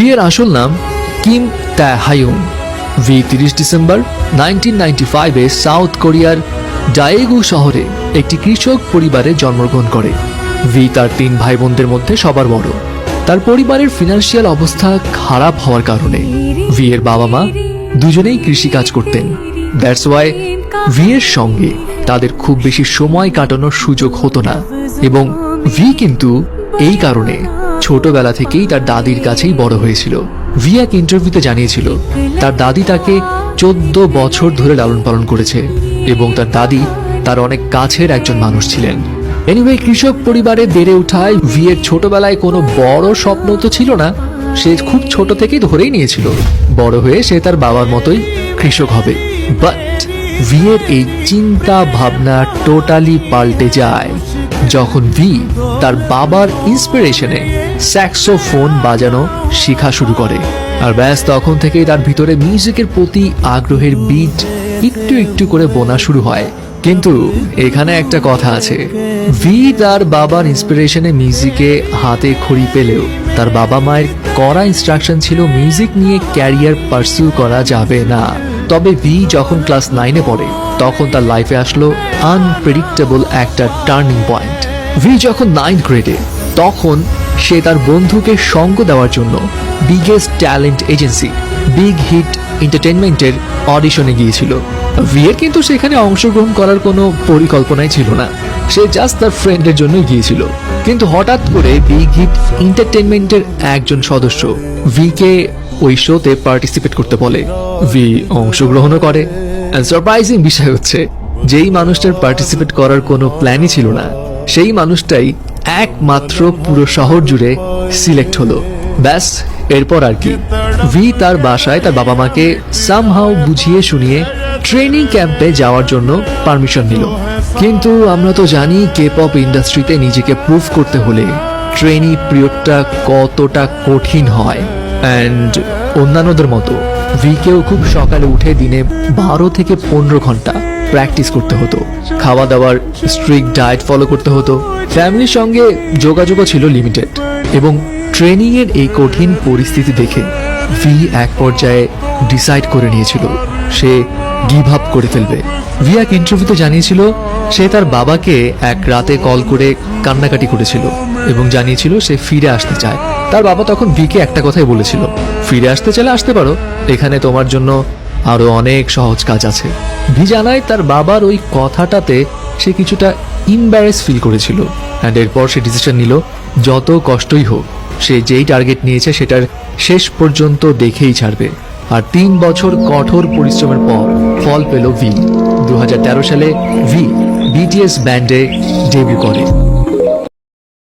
ভিয়ের আসল নাম Kim তাহায়ুং। V 30 December 1995-এ south কোরিয়ার ডায়েগু শহরে একটি কৃষক পরিবারে জন্মগ্রহণ করে। ভি তার 3 ভাই বোনদের মধ্যে সবার বড়। তার পরিবারের ফিনান্সিয়াল অবস্থা খারাপ হওয়ার কারণে ভি এর বাবা মা দুজনেই কৃষিকাজ করতেন। দ্যাটস ওয়াই ভি এর সঙ্গে তাদের খুব বেশি সময় কাটানোর সুযোগ হতো না, এবং ভি কিন্তু এই কারণে ছোটবেলা থেকেই তার দাদির কাছেই বড় হয়েছিল। ভি এক ইন্টারভিউতে জানিয়েছিল তার দাদি তাকে 14 বছর ধরে লালন পালন করেছে এবং তার দাদি তার অনেক কাছের একজন মানুষ ছিলেন। এনিওয়ে, কৃষক পরিবারে বেড়ে ওঠায় ভি এর ছোটবেলায় কোনো বড় স্বপ্ন তো ছিল না। সে খুব ছোট থেকেই ধরেই নিয়েছিল বড় হয়ে সে তার বাবার মতোই কৃষক হবে। বাট ভি এর এই চিন্তা ভাবনা টোটালি পাল্টে যায় যখন ভি তার বাবার ইন্সপিরেশনে স্যাক্সোফোন বাজানো শেখা শুরু করে। আর ব্যাস তখন থেকেই তার ভিতরে মিউজিকের প্রতি আগ্রহের বীজ একটু একটু করে বোনা শুরু হয়। কিন্তু এখানে একটা কথা আছে, ভি তার বাবার ইন্সপিরেশনে মিউজিকে হাতে খড়ি পেলেও তার বাবা মায়ের কড়া ইনস্ট্রাকশন ছিল মিউজিক নিয়ে ক্যারিয়ার পার্সিউ করা যাবে না। তবে ভি যখন ক্লাস 9-এ পড়ে তখন তার লাইফে আসলো আনপ্রেডিক্টেবল একটা টার্নিং পয়েন্ট। ভি যখন 9th গ্রেডে তখন সে তার বন্ধুকে সঙ্গ দেওয়ার জন্য biggest talent agency big hit এন্টারটেইনমেন্টের অডিশনে গিয়েছিল। ভি এর কিন্তু সেখানে অংশগ্রহণ করার কোনো পরিকল্পনাই ছিল না, সে জাস্ট তার ফ্রেন্ডের জন্যই গিয়েছিল। কিন্তু হঠাৎ করে বিগ হিট এন্টারটেইনমেন্টের একজন সদস্য ভি কে ওই শোতে পার্টিসিপেট করতে বলে। ভি অংশগ্রহণও করে। সারপ্রাইজিং বিষয় হচ্ছে, যেই মানুষটার পার্টিসিপেট করার কোনো প্ল্যানই ছিল না সেই মানুষটাই একমাত্র পুরো শহর জুড়ে সিলেক্ট হলো। ব্যাস এরপর আর কি, ভি তার বাসায় তার বাবা মাকে সামহাউ বুঝিয়ে শুনিয়ে ট্রেনিং ক্যাম্পে যাওয়ার জন্য পারমিশন নিল। কিন্তু আমরা তো জানি কে পপ ইন্ডাস্ট্রিতে নিজেকে প্রুভ করতে হলে ট্রেনিং পিরিয়ডটা কতটা কঠিন হয়। অ্যান্ড অন্যান্যদের মতো ভিকেও খুব সকালে উঠে দিনে 12 থেকে 15 ঘন্টা প্র্যাকটিস করতে হতো। খাওয়া দাওয়ার স্ট্রিক্ট ডায়েট ফলো করতে হতো। ফ্যামিলির সঙ্গে যোগাযোগও ছিল লিমিটেড। এবং ট্রেনিং এর এই কঠিন পরিস্থিতি দেখে ভি এক পর্যায়ে ডিসাইড করে নিয়েছিল সে গিভ আপ করে ফেলবে। ভি এক ইন্টারভিউতে জানিয়েছিল সে তার বাবাকে এক রাতে কল করে কান্নাকাটি করেছিল এবং জানিয়েছিল সে ফিরে আসতে চায়। তার বাবা তখন ভিকে একটা কথাই বলেছিল, ফিরে আসতে চাইলে আসতে পারো, এখানে তোমার জন্য আরো অনেক সহজ কাজ আছে। ভি জানায় তার বাবার ওই কথাটাতে সে কিছুটা ইম্বারেস ফিল করেছিল। অ্যান্ড এরপর সে ডিসিশন নিল যত কষ্টই হোক সে যেই টার্গেট নিয়েছে সেটার শেষ পর্যন্ত দেখেই ছাড়বে। আর 3 বছর কঠোর পরিশ্রমের পর ফল পেল ভি। 2013 সালে ভি বিটিএস ব্যান্ডে ডেবিউ করে।